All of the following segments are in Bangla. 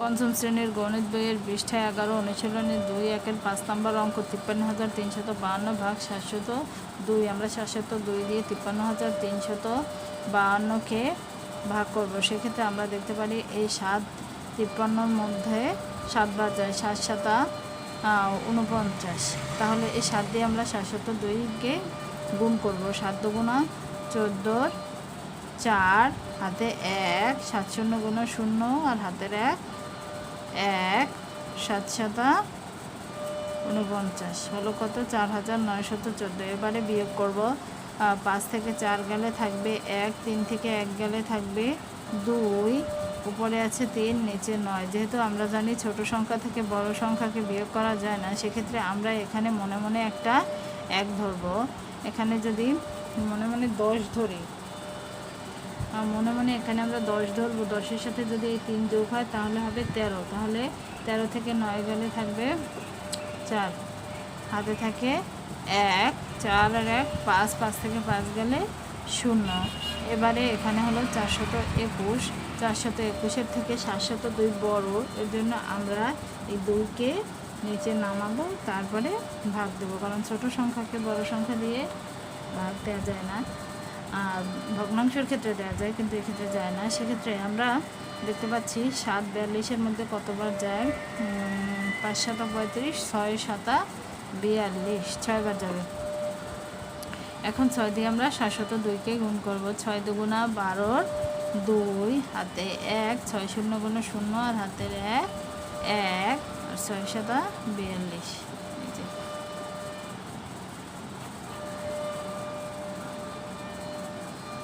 পঞ্চম শ্রেণীর গণিত বইয়ের পৃষ্ঠা 11 অনুশীলনী 2 একের 5 নম্বর অঙ্ক 53,352 ভাগ 702। আমরা 702 দিয়ে 53,352কে ভাগ করব। সেক্ষেত্রে আমরা দেখতে পারি এই 7 53-র মধ্যে 7 বার যায়, 7 7 49। তাহলে এই 7 দিয়ে আমরা 702কে গুণ করব। 7 দুগুণা 14, 4 হাতে 1, 7 শূন্য গুণা 0 আর হাতের 1, 1 7 7 49 হলো কত? 4,914। এবারে বিয়োগ করব। 5 থেকে 4 গেলে থাকবে 1, 3 থেকে 1 গেলে থাকবে 2, উপরে আছে 3, নিচে 9। যেহেতু আমরা জানি ছোট সংখ্যা থেকে বড় সংখ্যাকে বিয়োগ করা যায় না, সেক্ষেত্রে আমরা এখানে মনে মনে একটা 1 ধরব। এখানে যদি মনে মনে 10 ধরি, মনে মনে এখানে আমরা 10 ধরবো। 10-এর সাথে যদি এই 3 যোগ হয় তাহলে হবে 13। তাহলে 13 থেকে 9 গেলে থাকবে 4, হাতে থাকে 1, 4 আর 1 5, 5 থেকে 5 গেলে 0। এবারে এখানে হলো 421। 421-এর থেকে 702 বড়, এর জন্য আমরা এই 2কে নিচে নামাবো, তারপরে ভাগ দেবো। কারণ ছোট সংখ্যাকে বড় সংখ্যা দিয়ে ভাগ দেওয়া যায় না। ভগ্নাংশের ক্ষেত্রে দেওয়া যায়, কিন্তু এক্ষেত্রে যায় না। সেক্ষেত্রে আমরা দেখতে পাচ্ছি 7 42-এর মধ্যে কতবার যায়? 5 7 35, 6 7 42, 6 বার যাবে। এখন 6 দিয়ে আমরা 702কে গুণ করব। 6 দুগুণা 12, 2 হাতে 1, 6 শূন্য গুণা 0 আর হাতের 1, 1 আর 6 7 42।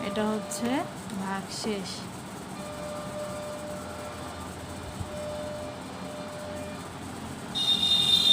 এটা হচ্ছে ভাগ শেষ।